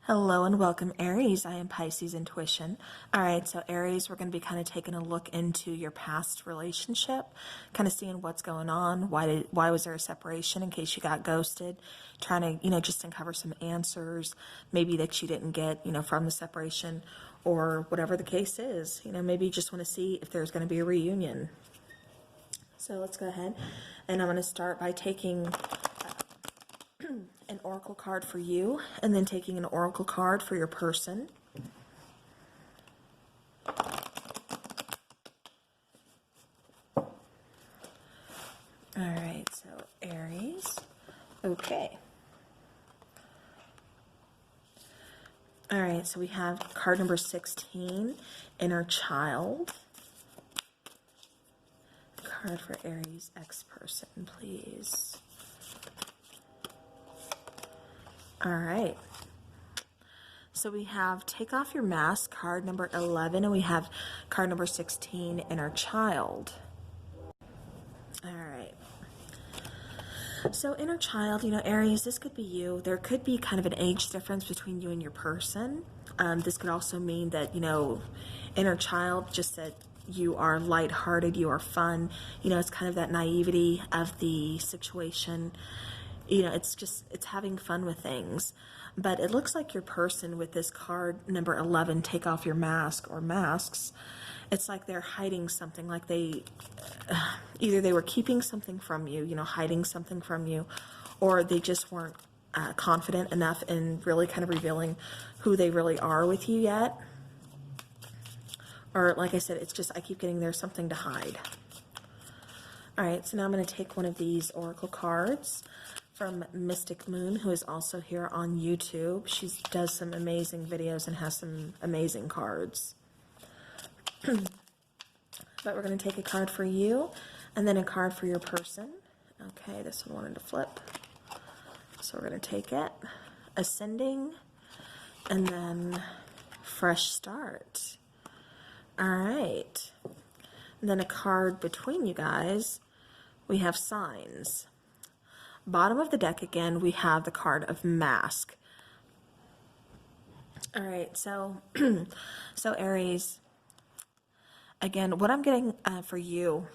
Hello and welcome, Aries. I am Pisces Intuition. All right, so Aries, we're going to be kind of taking a look into your past relationship, kind of seeing what's going on. Why was there a separation in case you got ghosted? Trying to, just uncover some answers, maybe that you didn't get, from the separation, or whatever the case is. Maybe you just want to see if there's going to be a reunion. So let's go ahead, and I'm going to start by taking an oracle card for you, and then taking an oracle card for your person. All right, so Aries. Okay. All right, so we have card number 16, Inner Child. Card for Aries ex-person, please. All right. So we have Take Off Your Mask, card number 11, and we have card number 16, Inner Child. All right. So Inner Child, Aries, this could be you. There could be kind of an age difference between you and your person. This could also mean that, Inner Child, just that you are lighthearted, you are fun. It's kind of that naivety of the situation. It's having fun with things. But it looks like your person with this card number 11, Take Off Your Mask or masks, it's like they're hiding something, like either they were keeping something from you, hiding something from you, or they just weren't confident enough in really kind of revealing who they really are with you yet. Or like I said, it's just, I keep getting there's something to hide. All right, so now I'm going to take one of these oracle cards from Mystic Moon, who is also here on YouTube. She does some amazing videos and has some amazing cards. But we're going to take a card for you and then a card for your person. Okay, this one wanted to flip. So we're going to take it. Ascending and then Fresh Start. All right. And then a card between you guys. We have Signs. Bottom of the deck again, we have the card of Mask. All right, so so Aries, again, what I'm getting for you.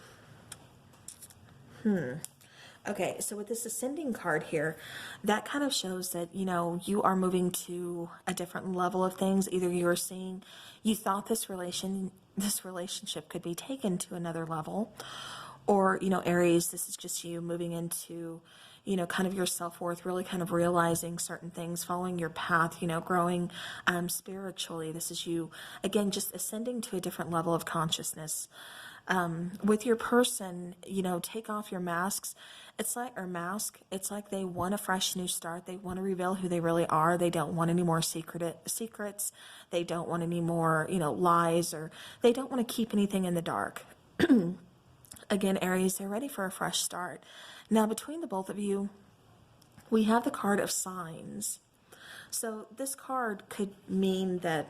Okay, so with this Ascending card here, that kind of shows that, you are moving to a different level of things. Either you're seeing, you thought this relationship could be taken to another level, or, Aries, this is just you moving into, kind of your self-worth, really kind of realizing certain things, following your path, growing spiritually. This is you, again, just ascending to a different level of consciousness. With your person, take off your masks. It's like, or mask, it's like they want a fresh new start. They want to reveal who they really are. They don't want any more secrets. They don't want any more, lies, or they don't want to keep anything in the dark. Again, Aries, they're ready for a fresh start. Now, between the both of you, we have the card of Signs. So this card could mean that,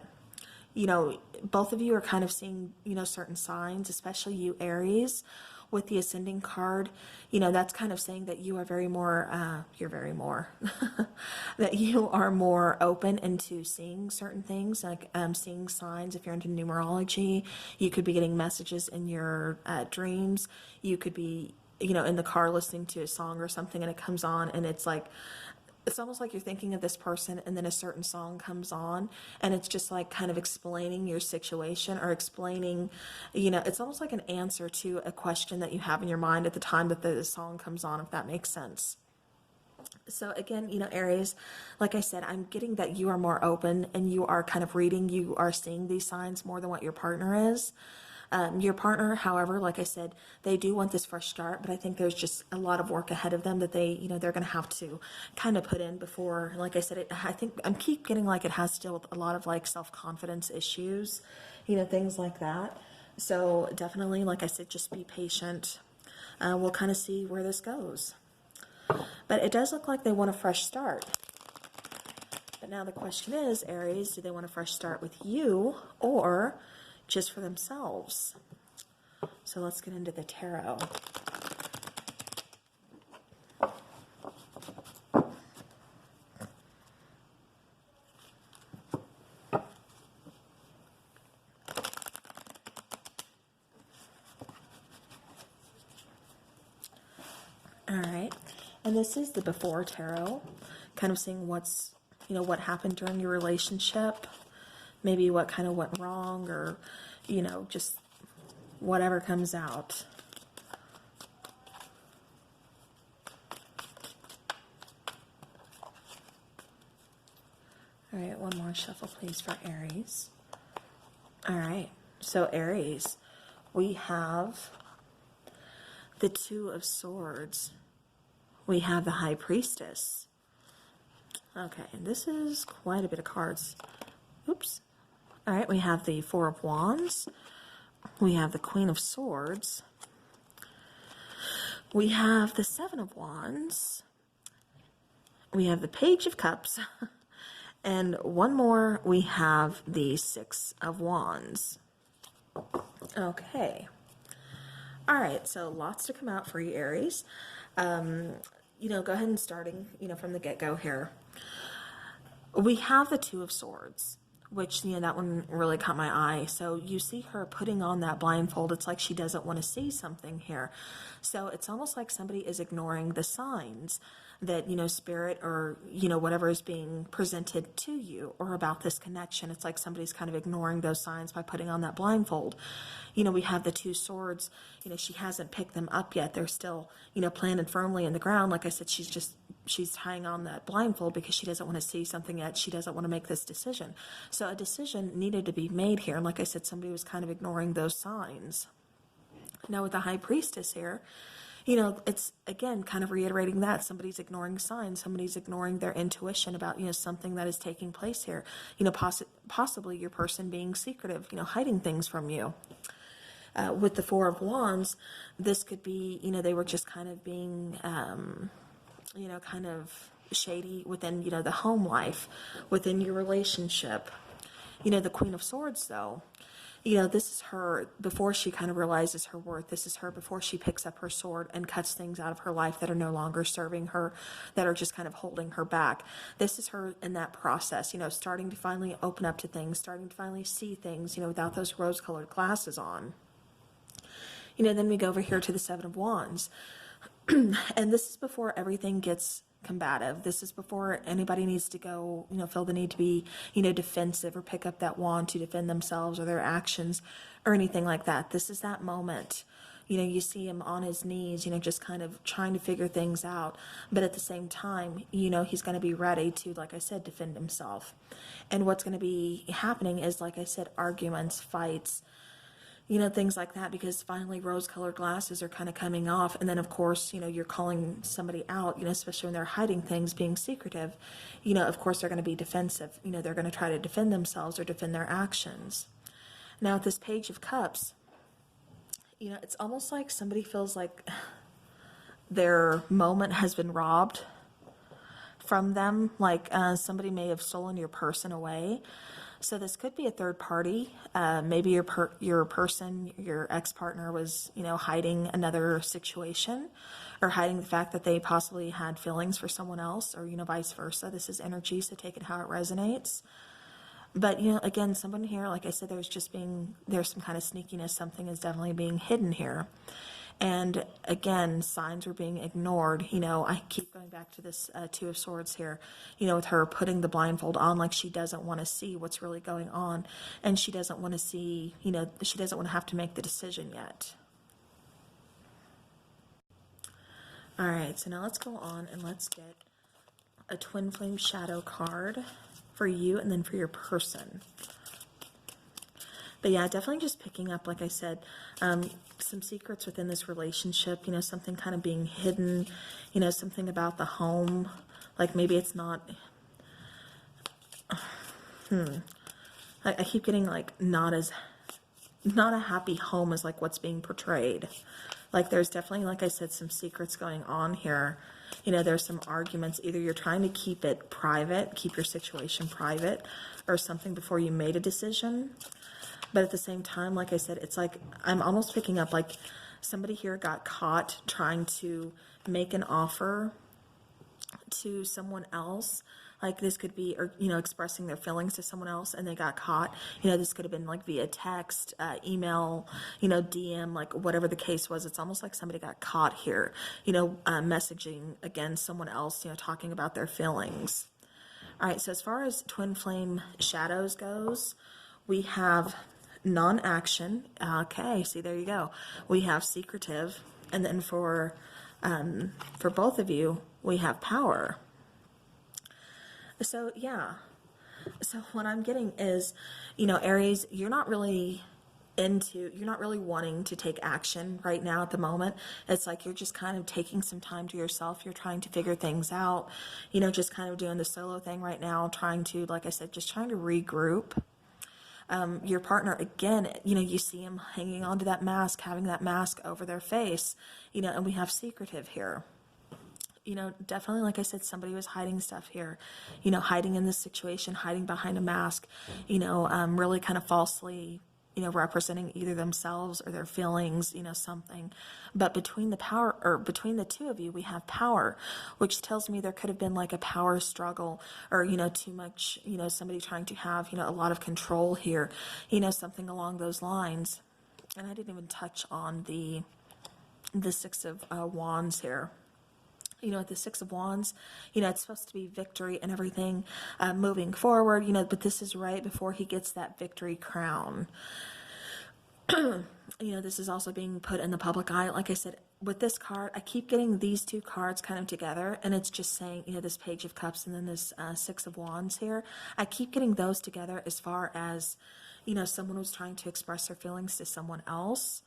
both of you are kind of seeing, certain signs, especially you, Aries, with the Ascending card. That's kind of saying that you are that you are more open into seeing certain things, like seeing signs. If you're into numerology, you could be getting messages in your dreams. You could be, in the car listening to a song or something, and it comes on, and it's almost like you're thinking of this person, and then a certain song comes on, and it's just like kind of explaining your situation, or explaining, it's almost like an answer to a question that you have in your mind at the time that the song comes on, if that makes sense. So again, Aries, like I said, I'm getting that you are more open, and you are kind of reading, you are seeing these signs more than what your partner is. Your partner, however, like I said, they do want this fresh start, but I think there's just a lot of work ahead of them that they're going to have to kind of put in before, like I said, I think I keep getting like it has to deal with a lot of like self-confidence issues, things like that. So definitely, like I said, just be patient. We'll kind of see where this goes. But it does look like they want a fresh start. But now the question is, Aries, do they want a fresh start with you, or just for themselves? So let's get into the tarot. All right. And this is the before tarot, kind of seeing what's, what happened during your relationship, maybe what kind of went wrong, or, just whatever comes out. All right, one more shuffle, please, for Aries. All right, so Aries, we have the Two of Swords. We have the High Priestess. Okay, and this is quite a bit of cards. Oops. All right, we have the Four of Wands. We have the Queen of Swords. We have the Seven of Wands. We have the Page of Cups. And one more, we have the Six of Wands. Okay. All right, so lots to come out for you, Aries. Go ahead and starting, from the get-go here. We have the Two of Swords, which, that one really caught my eye. So you see her putting on that blindfold. It's like she doesn't want to see something here. So it's almost like somebody is ignoring the signs that, spirit or, whatever is being presented to you or about this connection. It's like somebody's kind of ignoring those signs by putting on that blindfold. We have the Two Swords. She hasn't picked them up yet. They're still, planted firmly in the ground. Like I said, she's tying on that blindfold because she doesn't want to see something yet. She doesn't want to make this decision. So a decision needed to be made here. And like I said, somebody was kind of ignoring those signs. Now with the High Priestess here, it's, again, kind of reiterating that somebody's ignoring signs, somebody's ignoring their intuition about, something that is taking place here. Possibly your person being secretive, hiding things from you. With the Four of Wands, this could be, they were just kind of being, kind of shady within, the home life, within your relationship. The Queen of Swords, though, this is her before she kind of realizes her worth. This is her before she picks up her sword and cuts things out of her life that are no longer serving her, that are just kind of holding her back. This is her in that process, starting to finally open up to things, starting to finally see things, without those rose-colored glasses on. Then we go over here to the Seven of Wands. And this is before everything gets combative. This is before anybody needs to go, feel the need to be, defensive or pick up that wand to defend themselves or their actions or anything like that. This is that moment. You see him on his knees, just kind of trying to figure things out. But at the same time, he's going to be ready to, like I said, defend himself. And what's going to be happening is, like I said, arguments, fights, things like that, because finally rose-colored glasses are kind of coming off. And then, of course, you're calling somebody out, especially when they're hiding things, being secretive. Of course, they're going to be defensive. They're going to try to defend themselves or defend their actions. Now, with this Page of Cups, it's almost like somebody feels like their moment has been robbed from them. Like somebody may have stolen your person away. So this could be a third party. Maybe your person, your ex-partner was, hiding another situation or hiding the fact that they possibly had feelings for someone else, or, vice versa. This is energy, so take it how it resonates. But, again, someone here, like I said, there's some kind of sneakiness. Something is definitely being hidden here. And again, signs are being ignored. I keep going back to this Two of Swords here, with her putting the blindfold on, like she doesn't want to see what's really going on. And she doesn't want to see, she doesn't want to have to make the decision yet. All right, so now let's go on and let's get a Twin Flame Shadow card for you and then for your person. But yeah, definitely just picking up, like I said, some secrets within this relationship, something kind of being hidden, something about the home. Like maybe it's not, I keep getting like not a happy home as like what's being portrayed. Like there's definitely, like I said, some secrets going on here. There's some arguments. Either you're trying to keep it private, keep your situation private, or something before you made a decision. But at the same time, like I said, it's like I'm almost picking up like somebody here got caught trying to make an offer to someone else. Like this could be, or, expressing their feelings to someone else and they got caught. This could have been like via text, email, DM, like whatever the case was. It's almost like somebody got caught here, messaging against someone else, talking about their feelings. All right, so as far as twin flame shadows goes, we have non-action. Okay, see, there you go. We have secretive, and then for both of you, we have power. So yeah, so what I'm getting is, Aries, you're not really wanting to take action right now at the moment. It's like you're just kind of taking some time to yourself. You're trying to figure things out, just kind of doing the solo thing right now, trying to, like I said, just trying to regroup. Your partner, again, you see him hanging onto that mask, having that mask over their face, and we have secretive here. Definitely, like I said, somebody was hiding stuff here, hiding in this situation, hiding behind a mask, really kind of falsely, representing either themselves or their feelings, something. But between the two of you, we have power, which tells me there could have been like a power struggle or, too much, somebody trying to have, a lot of control here, something along those lines. And I didn't even touch on the Six of Wands here. At the Six of Wands, it's supposed to be victory and everything, moving forward, but this is right before he gets that victory crown. This is also being put in the public eye. Like I said, with this card, I keep getting these two cards kind of together, and it's just saying, this Page of Cups and then this Six of Wands here. I keep getting those together as far as, someone was trying to express their feelings to someone else,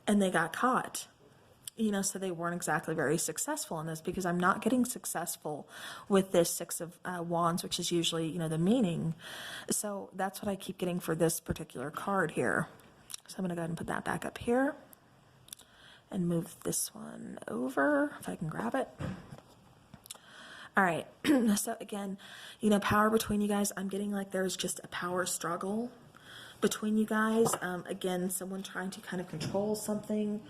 and they got caught. So they weren't exactly very successful in this, because I'm not getting successful with this Six of Wands, which is usually, the meaning. So that's what I keep getting for this particular card here. So I'm going to go ahead and put that back up here and move this one over if I can grab it. All right. So again, power between you guys. I'm getting like there's just a power struggle between you guys. Again, someone trying to kind of control something,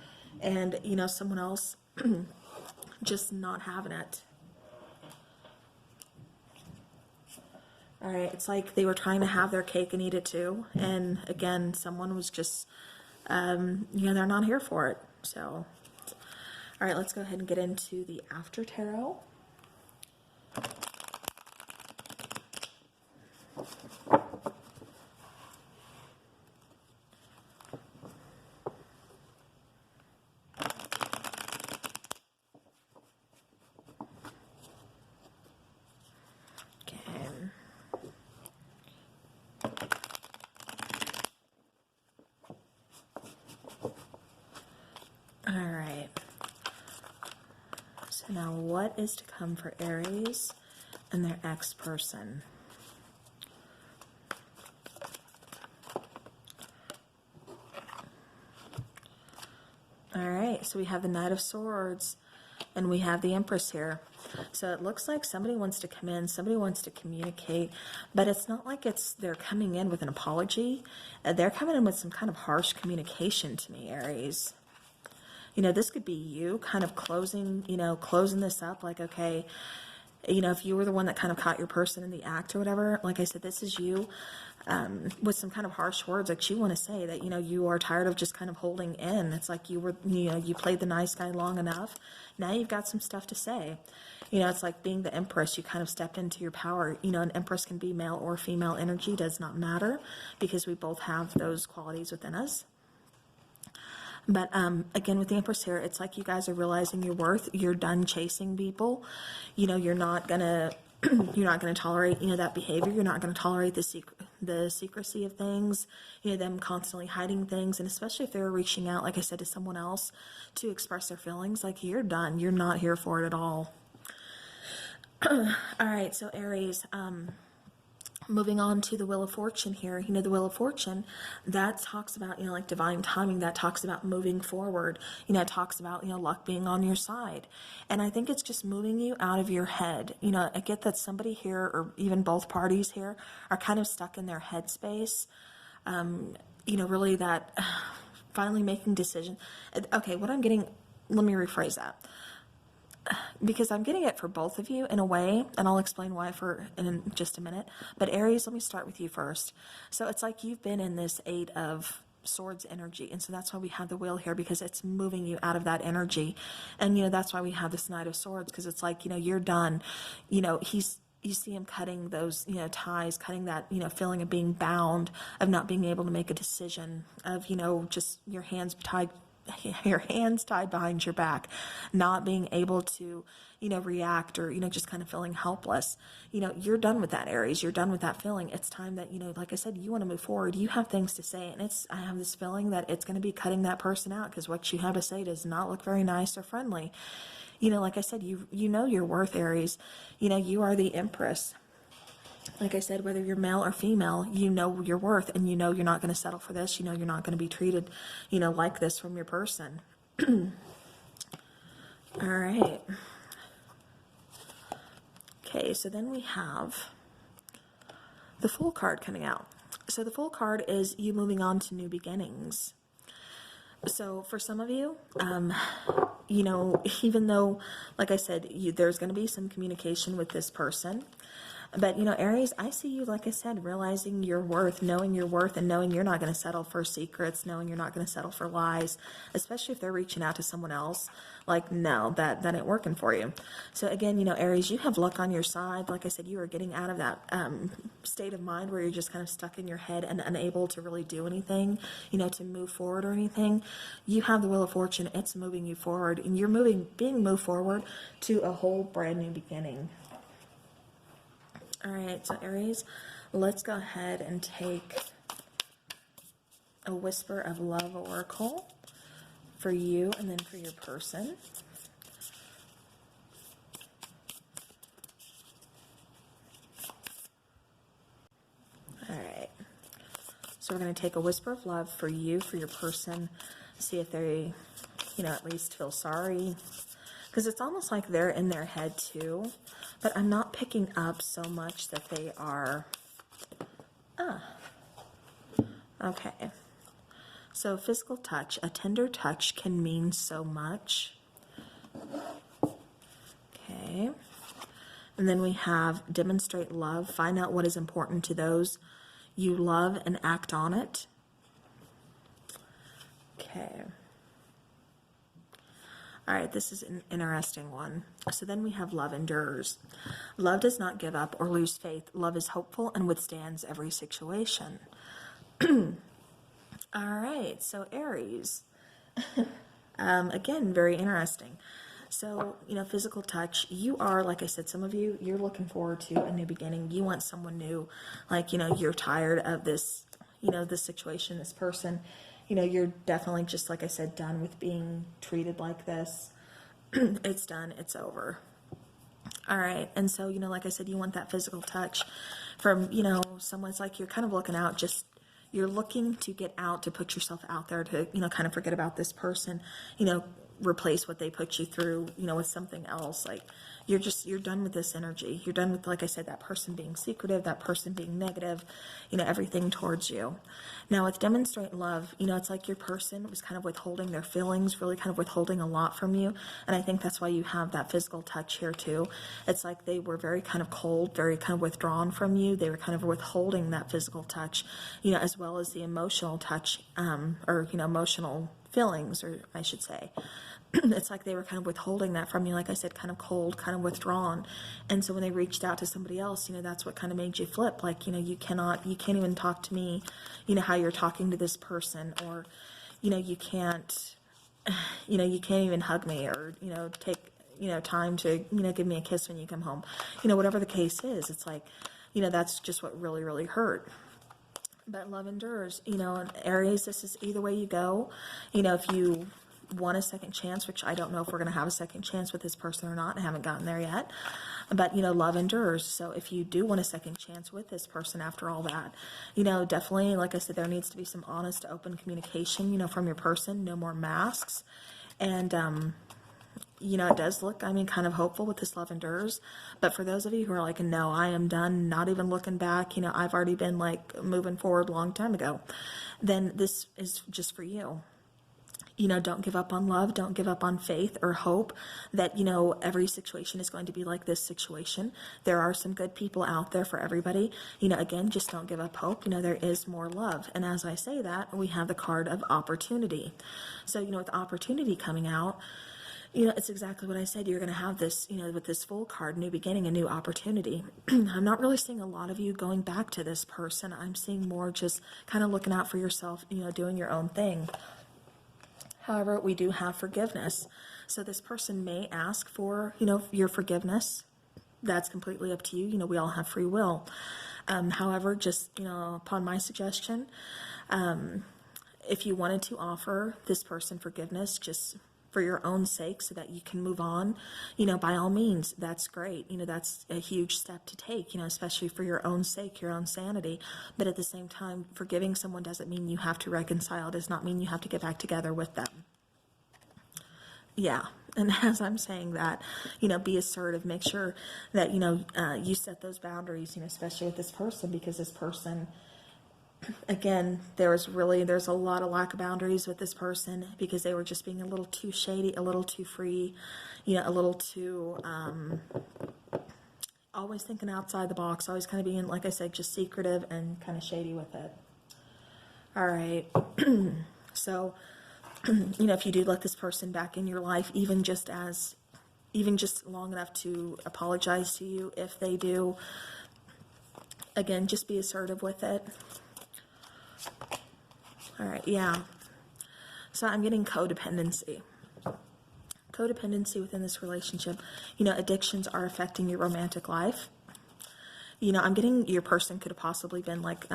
and someone else just not having it. All right, it's like they were trying to have their cake and eat it too, and again, someone was just they're not here for it. So all right, let's go ahead and get into the After Tarot. Now, what is to come for Aries and their ex-person? All right, so we have the Knight of Swords, and we have the Empress here. So it looks like somebody wants to come in, somebody wants to communicate, but it's not like they're coming in with an apology. They're coming in with some kind of harsh communication to me, Aries. This could be you kind of closing this up, like, okay, if you were the one that kind of caught your person in the act or whatever, like I said, this is you with some kind of harsh words, like you want to say that, you are tired of just kind of holding in. It's like you played the nice guy long enough. Now you've got some stuff to say. It's like being the Empress, you kind of stepped into your power. An Empress can be male or female energy, does not matter, because we both have those qualities within us. But again, with the Empress here, it's like you guys are realizing your worth. You're done chasing people. You're not gonna tolerate that behavior. You're not gonna tolerate the secrecy of things. Them constantly hiding things, and especially if they're reaching out, like I said, to someone else to express their feelings. Like, you're done. You're not here for it at all. All right, so Aries. Moving on to the Wheel of Fortune here, the Wheel of Fortune, that talks about, like divine timing, that talks about moving forward, it talks about, luck being on your side. And I think it's just moving you out of your head. I get that somebody here, or even both parties here, are kind of stuck in their headspace. Really that finally making decision. Okay, what I'm getting, let me rephrase that. because I'm getting it for both of you in a way, and I'll explain why in just a minute. But Aries, let me start with you first. So it's like you've been in this Eight of Swords energy, and so that's why we have the wheel here, because it's moving you out of that energy. And that's why we have this Knight of Swords, because it's like you're done. You see him cutting those ties, cutting that feeling of being bound, of not being able to make a decision, of just your hands tied behind your back, not being able to, react, or, just kind of feeling helpless. You're done with that, Aries. You're done with that feeling. It's time that, like I said, you want to move forward. You have things to say. And I have this feeling that it's going to be cutting that person out, because what you have to say does not look very nice or friendly. Like I said, you know your worth, Aries. You are the Empress. Like I said, whether you're male or female, you know your worth, and you're not going to settle for this. You're not going to be treated, like this from your person. All right. Okay, so then we have the Fool card coming out. So the Fool card is you moving on to new beginnings. So for some of you, even though, like I said, there's going to be some communication with this person. But, Aries, I see you, like I said, realizing your worth, knowing your worth, and knowing you're not going to settle for secrets, knowing you're not going to settle for lies, especially if they're reaching out to someone else. Like, no, that ain't working for you. So again, Aries, you have luck on your side. Like I said, you are getting out of that state of mind where you're just kind of stuck in your head and unable to really do anything, to move forward or anything. You have the Wheel of Fortune. It's moving you forward, and you're being moved forward to a whole brand new beginning. All right, so Aries, let's go ahead and take a Whisper of Love Oracle for you and then for your person. All right, so we're going to take a Whisper of Love for you, for your person, see if they, at least feel sorry. Because it's almost like they're in their head too, but I'm not picking up so much that they are, okay. So physical touch, a tender touch can mean so much. Okay. And then we have demonstrate love, find out what is important to those you love and act on it. Okay. All right, this is an interesting one. So then we have love endures. Love does not give up or lose faith. Love is hopeful and withstands every situation. All right, so Aries. Again, very interesting. So, physical touch, you are, like I said, some of you, you're looking forward to a new beginning. You want someone new. Like, you're tired of this, this situation, this person. You're definitely, just like I said, done with being treated like this. It's done. It's over. All right. And so, like I said, you want that physical touch from, someone's like, you're kind of looking out, you're looking to get out, to put yourself out there, to, kind of forget about this person, replace what they put you through, with something else. Like, you're done with this energy. You're done with, like I said, that person being secretive, that person being negative, everything towards you. Now with demonstrate love, it's like your person was kind of withholding their feelings, really kind of withholding a lot from you. And I think that's why you have that physical touch here too. It's like they were very kind of cold, very kind of withdrawn from you. They were kind of withholding that physical touch, as well as the emotional touch, or, emotional feelings, or I should say. It's like they were kind of withholding that from you, like I said, kind of cold, kind of withdrawn. And so when they reached out to somebody else, that's what kind of made you flip. Like, you can't even talk to me, how you're talking to this person, or, you can't even hug me, or, take, time to, give me a kiss when you come home. Whatever the case is, it's like, that's just what really, really hurt. But love endures, Aries, this is either way you go. If you want a second chance, which I don't know if we're going to have a second chance with this person or not. I haven't gotten there yet. But, love endures. So if you do want a second chance with this person after all that, definitely, like I said, there needs to be some honest, open communication, from your person. No more masks. And, it does look, kind of hopeful with this love endures. But for those of you who are like, no, I am done, not even looking back, I've already been like moving forward a long time ago, then this is just for you. Don't give up on love. Don't give up on faith or hope that, every situation is going to be like this situation. There are some good people out there for everybody. Again, just don't give up hope. There is more love. And as I say that, we have the card of opportunity. So, with opportunity coming out, it's exactly what I said. You're going to have this, with this Fool card, new beginning, a new opportunity. I'm not really seeing a lot of you going back to this person. I'm seeing more just kind of looking out for yourself, doing your own thing. However, we do have forgiveness. So this person may ask for, your forgiveness. That's completely up to you. We all have free will. However, just, upon my suggestion, if you wanted to offer this person forgiveness, just for your own sake so that you can move on, by all means, that's great. That's a huge step to take, especially for your own sake, your own sanity. But at the same time, forgiving someone doesn't mean you have to reconcile. It does not mean you have to get back together with them. Yeah. And as I'm saying that, be assertive, make sure that, you set those boundaries, especially with this person, because this person, again, there's a lot of lack of boundaries with this person because they were just being a little too shady, a little too free, a little too, always thinking outside the box, always kind of being, like I said, just secretive and kind of shady with it. All right. So, if you do let this person back in your life, even just long enough to apologize to you, if they do, again, just be assertive with it. All right, yeah. So I'm getting codependency. Codependency within this relationship. Addictions are affecting your romantic life. I'm getting your person could have possibly been like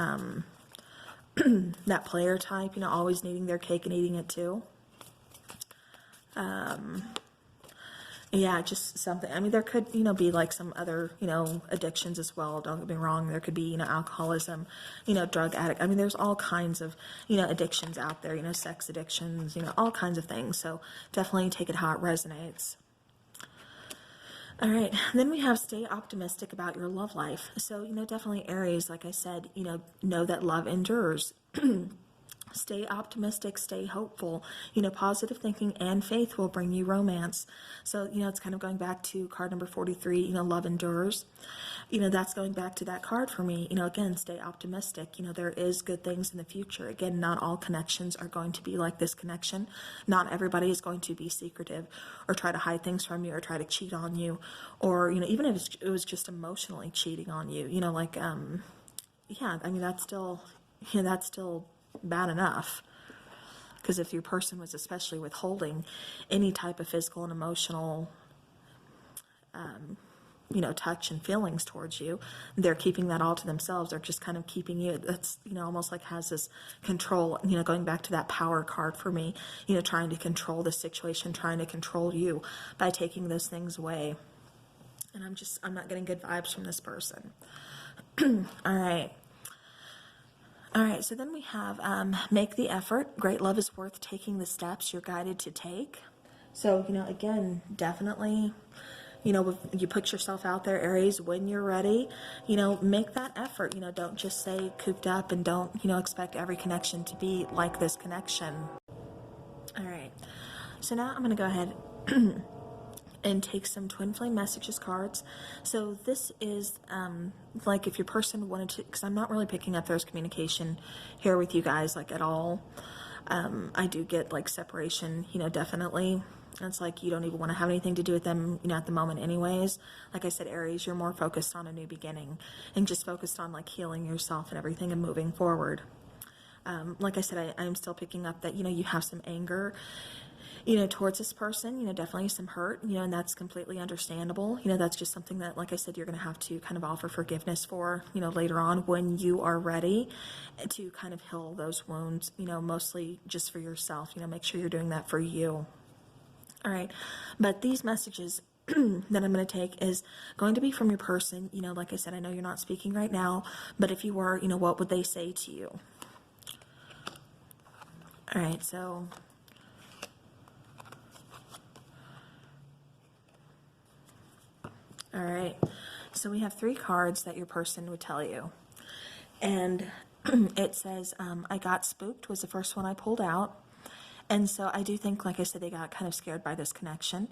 that player type, always needing their cake and eating it too. Yeah, just something. I mean, there could, be like some other, addictions as well. Don't get me wrong. There could be, alcoholism, drug addict. I mean, there's all kinds of, addictions out there, sex addictions, all kinds of things. So definitely take it how it resonates. All right. Then we have stay optimistic about your love life. So, definitely Aries, like I said, know that love endures. Stay optimistic, stay hopeful. Positive thinking and faith will bring you romance. So, it's kind of going back to card number 43, love endures. That's going back to that card for me. Again, stay optimistic. There is good things in the future. Again, not all connections are going to be like this connection. Not everybody is going to be secretive or try to hide things from you or try to cheat on you. Or, even if it was just emotionally cheating on you, yeah, I mean, that's still bad enough, because if your person was especially withholding any type of physical and emotional touch and feelings towards you, they're keeping that all to themselves. They're just kind of keeping you, that's almost like has this control, going back to that power card for me, trying to control the situation, trying to control you by taking those things away. And I'm not getting good vibes from this person. All right, so then we have make the effort. Great love is worth taking the steps you're guided to take. So, again, definitely, you put yourself out there, Aries, when you're ready, make that effort. Don't just stay cooped up and don't, expect every connection to be like this connection. All right, so now I'm going to go ahead and take some twin flame messages cards. So this is like if your person wanted to, because I'm not really picking up there's communication here with you guys like at all. I do get like separation, definitely. It's like you don't even want to have anything to do with them, at the moment anyways. Like I said, Aries, you're more focused on a new beginning and just focused on like healing yourself and everything and moving forward. Like I said, I'm still picking up that, you have some anger towards this person, definitely some hurt, and that's completely understandable. That's just something that, like I said, you're going to have to kind of offer forgiveness for, later on when you are ready to kind of heal those wounds, mostly just for yourself, make sure you're doing that for you. All right. But these messages that I'm going to take is going to be from your person. Like I said, I know you're not speaking right now, but if you were, what would they say to you? All right. So all right, so we have 3 cards that your person would tell you. And it says, I got spooked was the first one I pulled out. And so I do think, like I said, they got kind of scared by this connection.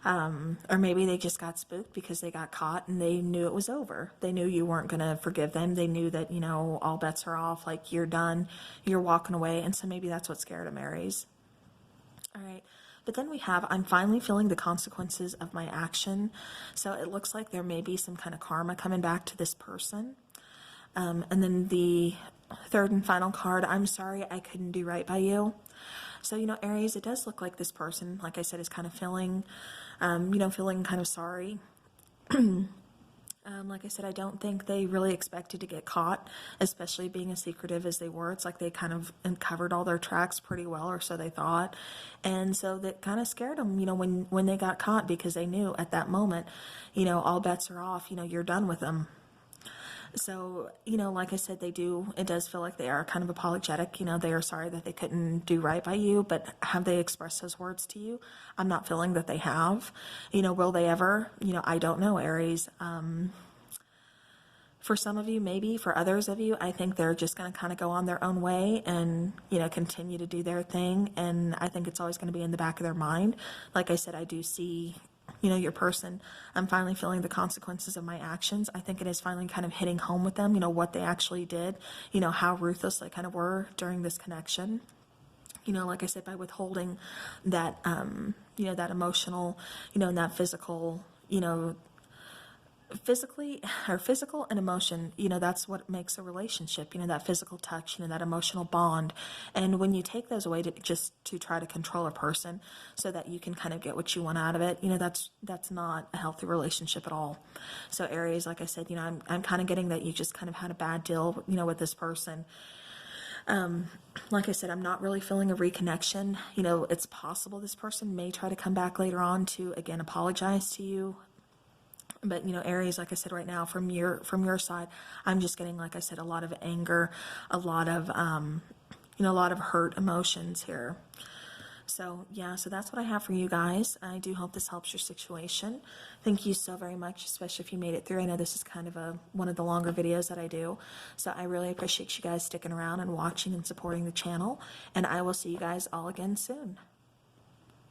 Or maybe they just got spooked because they got caught and they knew it was over. They knew you weren't going to forgive them. They knew that, you know, all bets are off, like you're done, you're walking away. And so maybe that's what scared them, Aries. All right. But then we have, I'm finally feeling the consequences of my action. So it looks like there may be some kind of karma coming back to this person. And then the third and final card, I'm sorry I couldn't do right by you. So, you know, Aries, it does look like this person, like I said, is kind of feeling, feeling kind of sorry. Like I said, I don't think they really expected to get caught, especially being as secretive as they were. It's like they kind of uncovered all their tracks pretty well, or so they thought. And so that kind of scared them, you know, when they got caught, because they knew at that moment, you know, all bets are off, you know, you're done with them. So, you know, like I said, it does feel like they are kind of apologetic. You know, they are sorry that they couldn't do right by you, but have they expressed those words to you? I'm not feeling that they have. You know, will they ever? You know, I don't know, Aries. For some of you, maybe. For others of you, I think they're just going to kind of go on their own way and, you know, continue to do their thing. And I think it's always going to be in the back of their mind. Like I said, I do see, you know, your person, I'm finally feeling the consequences of my actions. I think it is finally kind of hitting home with them, you know, what they actually did, you know, how ruthless they kind of were during this connection. You know, like I said, by withholding that, you know, that emotional, you know, and that physical, you know, physical and emotion, you know, that's what makes a relationship, you know, that physical touch, you know, that emotional bond. And when you take those away to try to control a person so that you can kind of get what you want out of it, you know, that's not a healthy relationship at all. So Aries, like I said, you know, I'm kind of getting that you just kind of had a bad deal, you know, with this person. Like I said, I'm not really feeling a reconnection. You know, it's possible this person may try to come back later on to, again, apologize to you. But, you know, Aries, like I said, right now, from your side, I'm just getting, like I said, a lot of anger, a lot of, a lot of hurt emotions here. So, yeah, so that's what I have for you guys. I do hope this helps your situation. Thank you so very much, especially if you made it through. I know this is kind of one of the longer videos that I do. So I really appreciate you guys sticking around and watching and supporting the channel. And I will see you guys all again soon.